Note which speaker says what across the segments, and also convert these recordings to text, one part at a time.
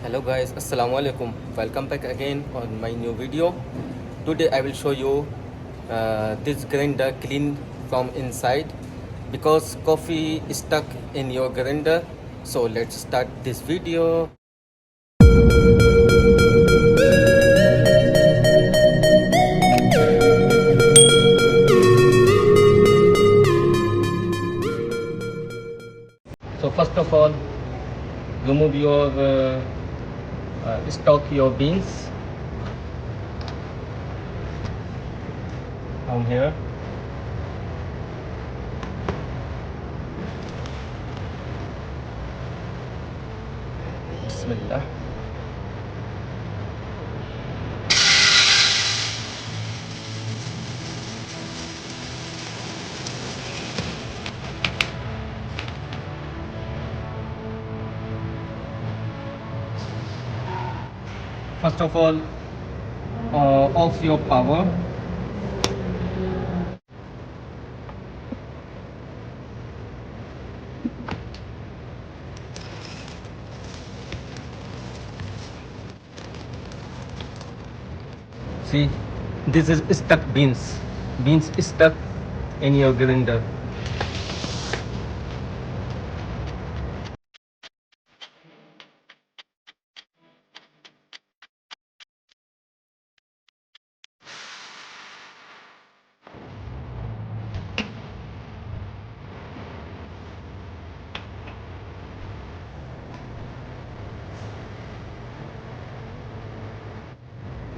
Speaker 1: Hello guys, assalamu alaikum. Welcome back again on my new video. Today I will show you this grinder clean from inside because coffee is stuck in your grinder. So let's start this video. So first of all, remove your stock your beans from here. Bismillah. First of all, off your power. See, this is stuck beans. Beans is stuck in your grinder.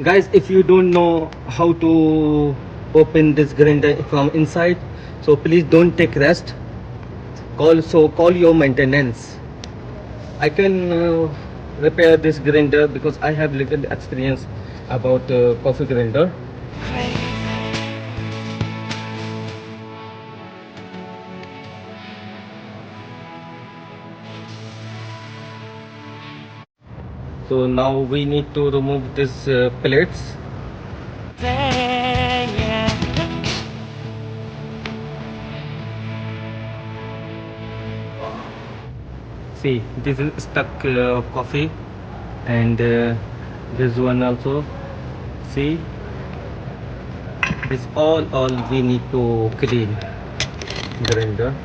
Speaker 1: Guys, if you don't know how to open this grinder from inside, so please don't take rest. Call your maintenance. I can repair this grinder because I have little experience about coffee grinder. So now we need to remove these plates. See, this is stuck coffee, and this one also. See, this all we need to clean grinder.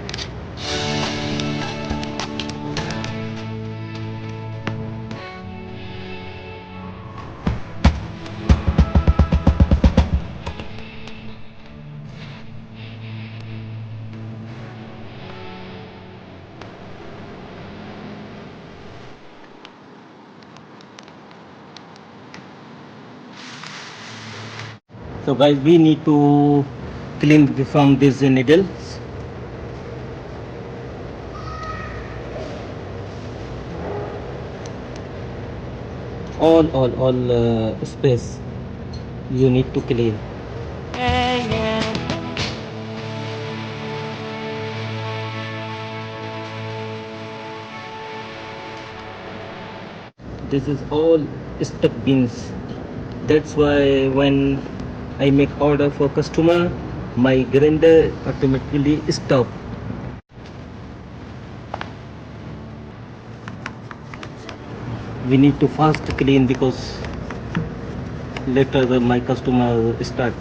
Speaker 1: So guys, we need to clean from these needles. All space you need to clean. This is all stuck beans. That's why when I make order for customer, my grinder automatically stop. We need to fast clean because later my customer start.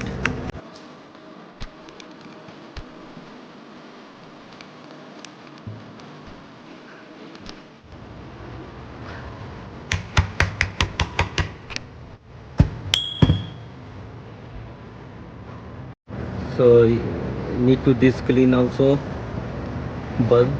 Speaker 1: So need to this clean also bulb.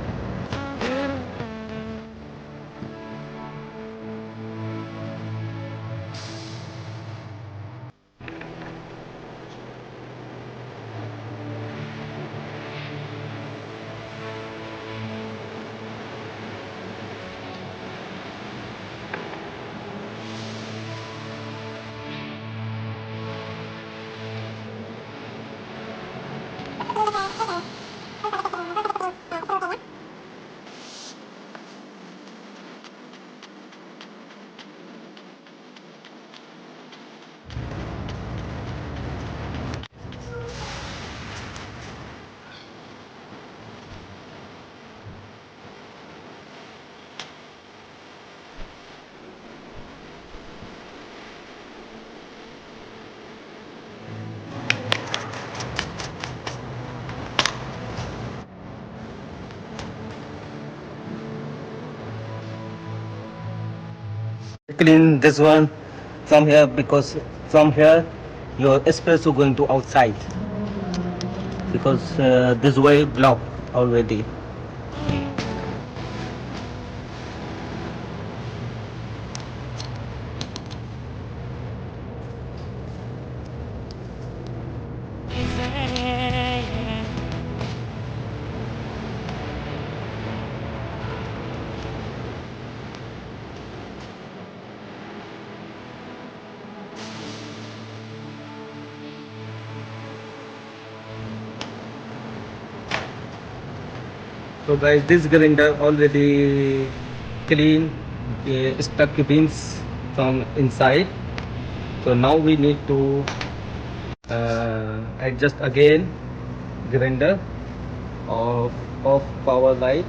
Speaker 1: Clean this one from here, because from here your espresso going to outside, because this way blocked already. So guys, this grinder already clean stuck beans from inside. So now we need to adjust again grinder of off power light,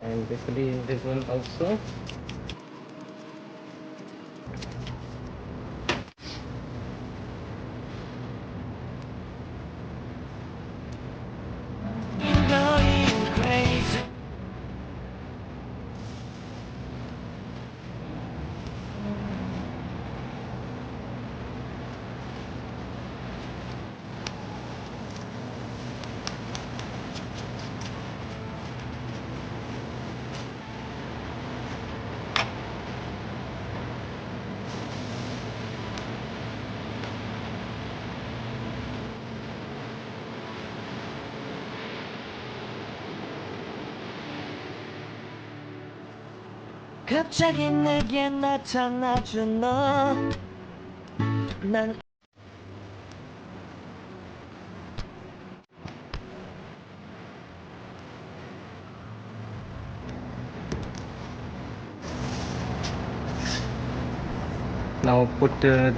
Speaker 1: and clean this one also.
Speaker 2: 갑자기 내게 나타나준 너. 난
Speaker 1: Now put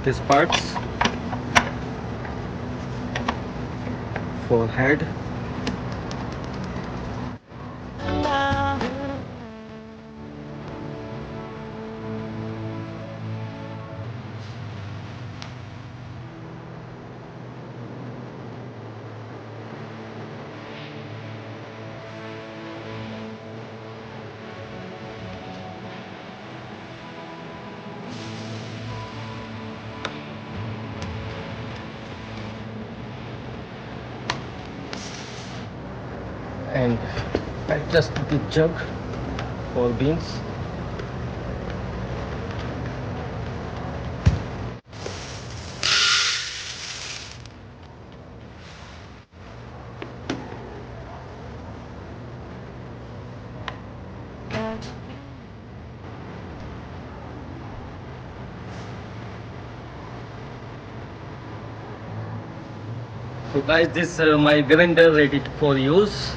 Speaker 1: these parts for head.
Speaker 2: 나.
Speaker 1: And adjust the jug for beans. So guys, this my grinder ready for use.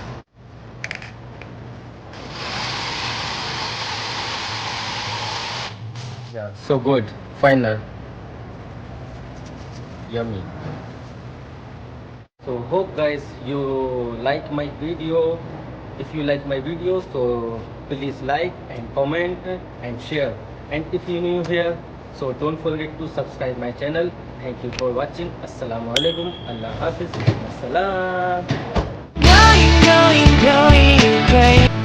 Speaker 1: Yeah, so good, final, yummy. So hope guys you like my video. If you like my video, so please like and comment and share. And if you're new here, so don't forget to subscribe my channel. Thank you for watching. Assalamu alaikum. Allah Hafiz. Assalam.
Speaker 2: Going, going, going crazy.